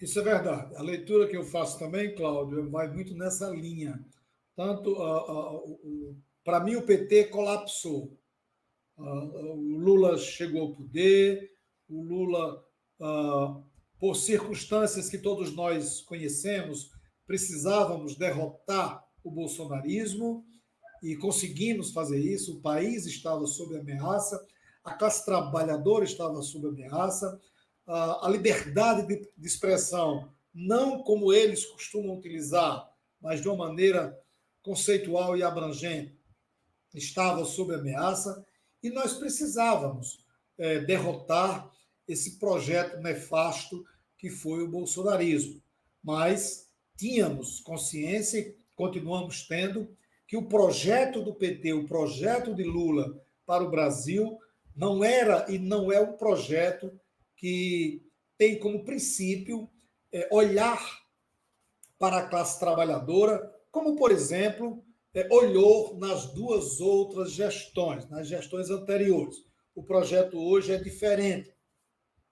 Isso é verdade. A leitura que eu faço também, Cláudio, vai muito nessa linha. Tanto, para mim, o PT colapsou. O Lula chegou ao poder, o Lula, por circunstâncias que todos nós conhecemos, precisávamos derrotar o bolsonarismo e conseguimos fazer isso. O país estava sob ameaça, a classe trabalhadora estava sob ameaça, a liberdade de expressão, não como eles costumam utilizar, mas de uma maneira conceitual e abrangente, estava sob ameaça e nós precisávamos derrotar esse projeto nefasto que foi o bolsonarismo. Mas tínhamos consciência e continuamos tendo que o projeto do PT, o projeto de Lula para o Brasil, não era e não é um projeto que tem como princípio olhar para a classe trabalhadora, como, por exemplo, olhou nas duas outras gestões, nas gestões anteriores. O projeto hoje é diferente.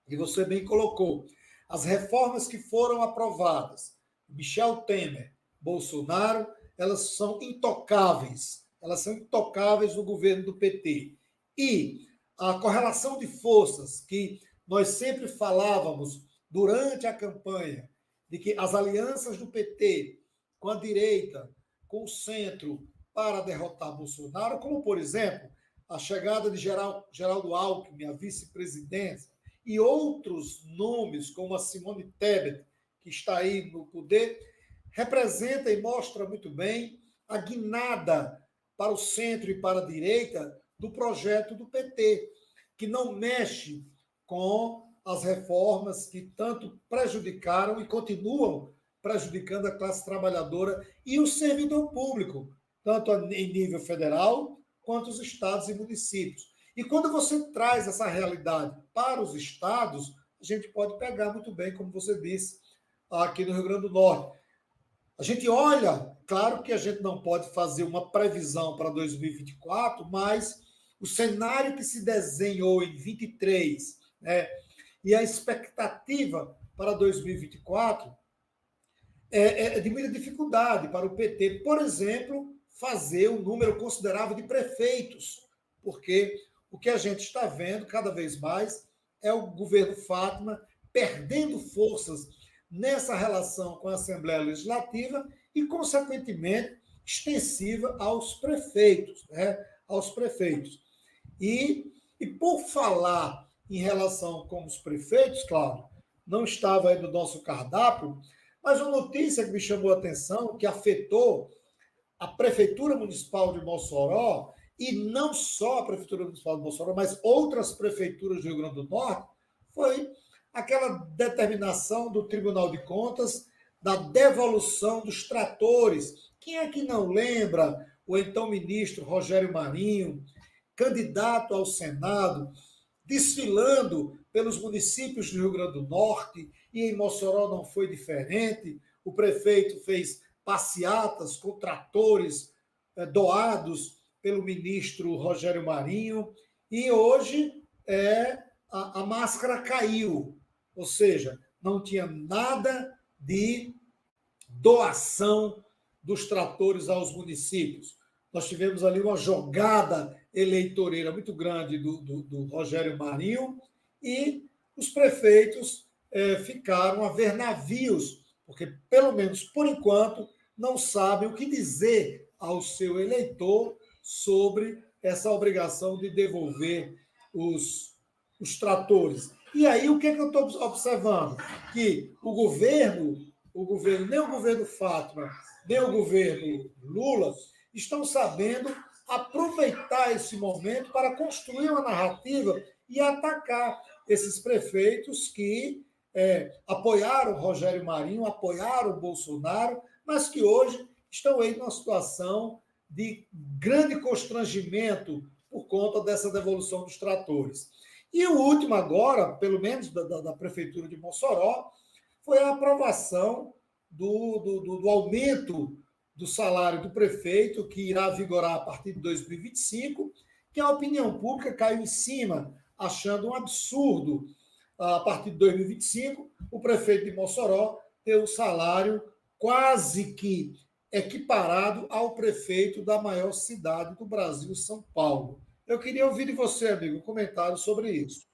E você bem colocou. As reformas que foram aprovadas, Michel Temer, Bolsonaro, elas são intocáveis. Elas são intocáveis no governo do PT. E a correlação de forças que nós sempre falávamos durante a campanha, de que as alianças do PT com a direita, com o centro, para derrotar Bolsonaro, como, por exemplo, a chegada de Geraldo Alckmin, a vice-presidência, e outros nomes, como a Simone Tebet, que está aí no poder, representa e mostra muito bem a guinada para o centro e para a direita do projeto do PT, que não mexe com as reformas que tanto prejudicaram e continuam prejudicando a classe trabalhadora e o servidor público, tanto em nível federal quanto os estados e municípios. E quando você traz essa realidade para os estados, a gente pode pegar muito bem, como você disse, aqui no Rio Grande do Norte. A gente olha, claro que a gente não pode fazer uma previsão para 2024, mas o cenário que se desenhou em 23, né, e a expectativa para 2024 é de muita dificuldade para o PT, por exemplo, fazer um número considerável de prefeitos, porque o que a gente está vendo cada vez mais é o governo Fátima perdendo forças nessa relação com a Assembleia Legislativa e, consequentemente, extensiva aos prefeitos, né? Aos prefeitos. E por falar em relação com os prefeitos, claro, não estava aí no nosso cardápio, mas uma notícia que me chamou a atenção, que afetou a Prefeitura Municipal de Mossoró, e não só a Prefeitura Municipal de Mossoró, mas outras prefeituras do Rio Grande do Norte, foi aquela determinação do Tribunal de Contas da devolução dos tratores. Quem é que não lembra o então ministro Rogério Marinho, candidato ao Senado, desfilando pelos municípios do Rio Grande do Norte, e em Mossoró não foi diferente. O prefeito fez passeatas com tratores doados pelo ministro Rogério Marinho, e hoje a máscara caiu, ou seja, não tinha nada de doação dos tratores aos municípios. Nós tivemos ali uma jogada eleitoreira muito grande do Rogério Marinho, e os prefeitos ficaram a ver navios, porque, pelo menos por enquanto, não sabem o que dizer ao seu eleitor sobre essa obrigação de devolver os tratores. E aí, o que eu estou observando? Que nem o governo Fátima, nem o governo Lula estão sabendo aproveitar esse momento para construir uma narrativa e atacar esses prefeitos que apoiaram Rogério Marinho, apoiaram Bolsonaro, mas que hoje estão aí numa situação de grande constrangimento por conta dessa devolução dos tratores. E o último agora, pelo menos da Prefeitura de Mossoró, foi a aprovação do aumento do salário do prefeito, que irá vigorar a partir de 2025, que a opinião pública caiu em cima, achando um absurdo a partir de 2025, o prefeito de Mossoró ter o salário quase que equiparado ao prefeito da maior cidade do Brasil, São Paulo. Eu queria ouvir de você, amigo, um comentário sobre isso.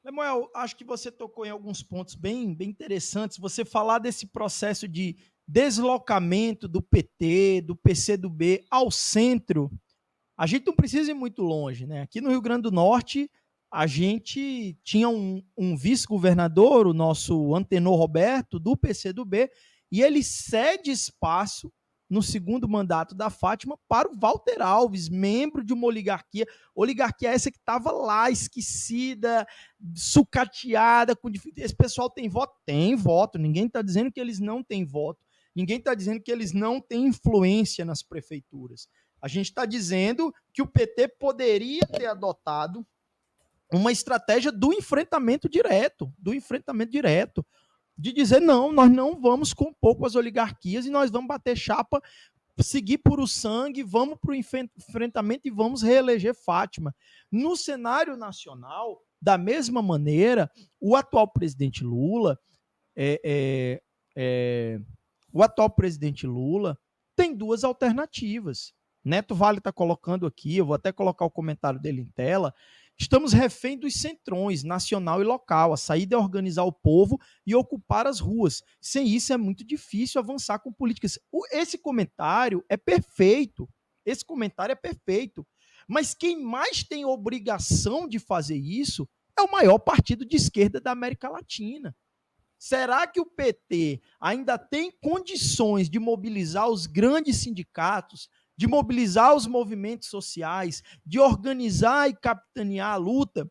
Lemuel, acho que você tocou em alguns pontos bem interessantes. Você falar desse processo de deslocamento do PT, do PCdoB ao centro, a gente não precisa ir muito longe, né? Aqui no Rio Grande do Norte, a gente tinha um vice-governador, o nosso Antenor Roberto, do PCdoB, e ele cede espaço no segundo mandato da Fátima para o Walter Alves, membro de uma oligarquia essa que estava lá, esquecida, sucateada, com esse pessoal tem voto? Tem voto, ninguém está dizendo que eles não têm voto, ninguém está dizendo que eles não têm influência nas prefeituras. A gente está dizendo que o PT poderia ter adotado uma estratégia do enfrentamento direto, de dizer, não, nós não vamos compor com as oligarquias e nós vamos bater chapa, seguir por o sangue, vamos para o enfrentamento e vamos reeleger Fátima. No cenário nacional, da mesma maneira, o atual presidente Lula, tem duas alternativas. Neto Vale está colocando aqui, eu vou até colocar o comentário dele em tela. Estamos refém dos centrões, nacional e local. A saída é organizar o povo e ocupar as ruas. Sem isso é muito difícil avançar com políticas. Esse comentário é perfeito. Mas quem mais tem obrigação de fazer isso é o maior partido de esquerda da América Latina. Será que o PT ainda tem condições de mobilizar os grandes sindicatos, de mobilizar os movimentos sociais, de organizar e capitanear a luta?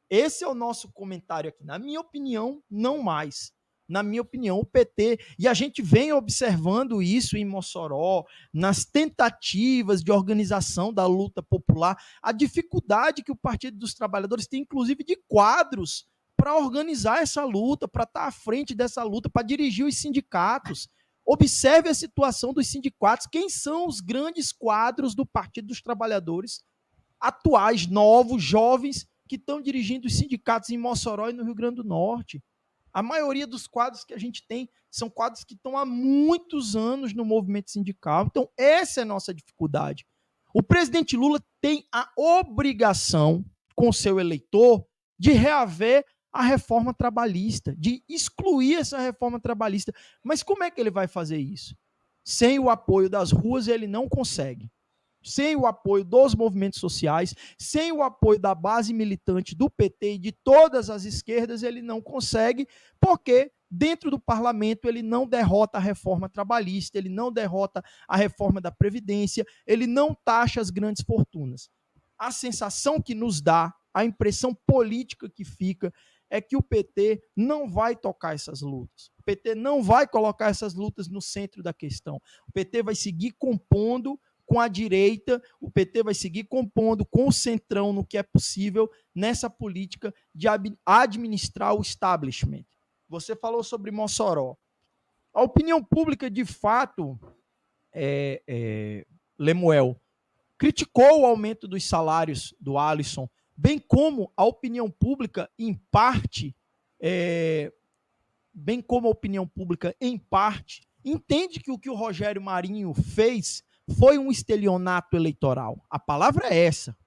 Esse é o nosso comentário aqui. Na minha opinião, não mais. Na minha opinião, o PT, e a gente vem observando isso em Mossoró, nas tentativas de organização da luta popular, a dificuldade que o Partido dos Trabalhadores tem, inclusive, de quadros para organizar essa luta, para estar à frente dessa luta, para dirigir os sindicatos. Observe a situação dos sindicatos. Quem são os grandes quadros do Partido dos Trabalhadores atuais, novos, jovens, que estão dirigindo os sindicatos em Mossoró e no Rio Grande do Norte? A maioria dos quadros que a gente tem são quadros que estão há muitos anos no movimento sindical. Então, essa é a nossa dificuldade. O presidente Lula tem a obrigação, com seu eleitor, de reaver a reforma trabalhista, de excluir essa reforma trabalhista. Mas como é que ele vai fazer isso? Sem o apoio das ruas, ele não consegue. Sem o apoio dos movimentos sociais, sem o apoio da base militante do PT e de todas as esquerdas, ele não consegue, porque dentro do parlamento ele não derrota a reforma trabalhista, ele não derrota a reforma da Previdência, ele não taxa as grandes fortunas. A sensação que nos dá, a impressão política que fica, é que o PT não vai tocar essas lutas. O PT não vai colocar essas lutas no centro da questão. O PT vai seguir compondo com a direita, o PT vai seguir compondo com o centrão no que é possível nessa política de administrar o establishment. Você falou sobre Mossoró. A opinião pública, de fato, Lemuel, criticou o aumento dos salários do Alisson, bem como a opinião pública, em parte, entende que o que o Rogério Marinho fez foi um estelionato eleitoral. A palavra é essa.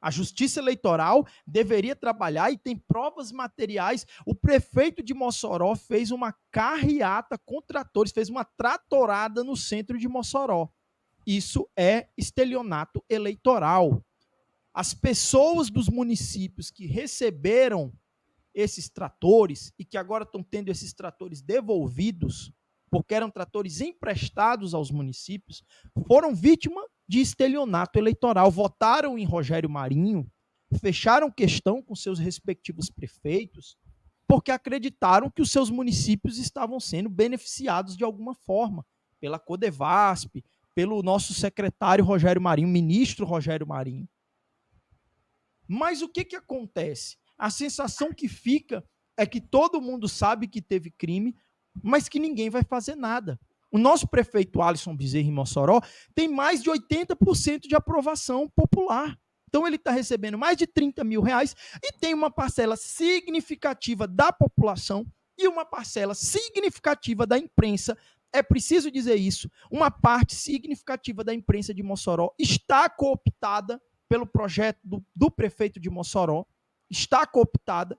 A Justiça Eleitoral deveria trabalhar e tem provas materiais. O prefeito de Mossoró fez uma carreata com tratores, fez uma tratorada no centro de Mossoró. Isso é estelionato eleitoral. As pessoas dos municípios que receberam esses tratores e que agora estão tendo esses tratores devolvidos, porque eram tratores emprestados aos municípios, foram vítimas de estelionato eleitoral. Votaram em Rogério Marinho, fecharam questão com seus respectivos prefeitos, porque acreditaram que os seus municípios estavam sendo beneficiados de alguma forma, pela Codevasp, pelo nosso secretário Rogério Marinho, ministro Rogério Marinho. Mas o que acontece? A sensação que fica é que todo mundo sabe que teve crime, mas que ninguém vai fazer nada. O nosso prefeito Alisson Bezerra em Mossoró tem mais de 80% de aprovação popular. Então, ele está recebendo mais de 30 mil reais e tem uma parcela significativa da população e uma parcela significativa da imprensa. É preciso dizer isso. Uma parte significativa da imprensa de Mossoró está cooptada pelo projeto do prefeito de Mossoró, está cooptada,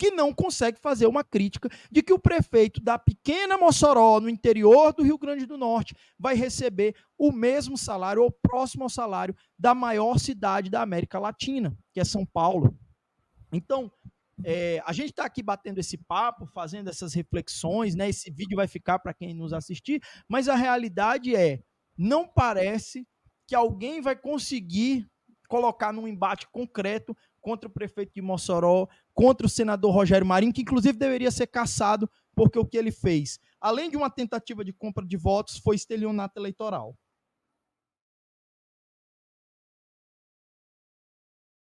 que não consegue fazer uma crítica de que o prefeito da pequena Mossoró, no interior do Rio Grande do Norte, vai receber o mesmo salário ou próximo ao salário da maior cidade da América Latina, que é São Paulo. Então, a gente está aqui batendo esse papo, fazendo essas reflexões, né? Esse vídeo vai ficar para quem nos assistir, mas a realidade não parece que alguém vai conseguir colocar num embate concreto contra o prefeito de Mossoró, contra o senador Rogério Marinho, que inclusive deveria ser cassado, porque o que ele fez, além de uma tentativa de compra de votos, foi estelionato eleitoral.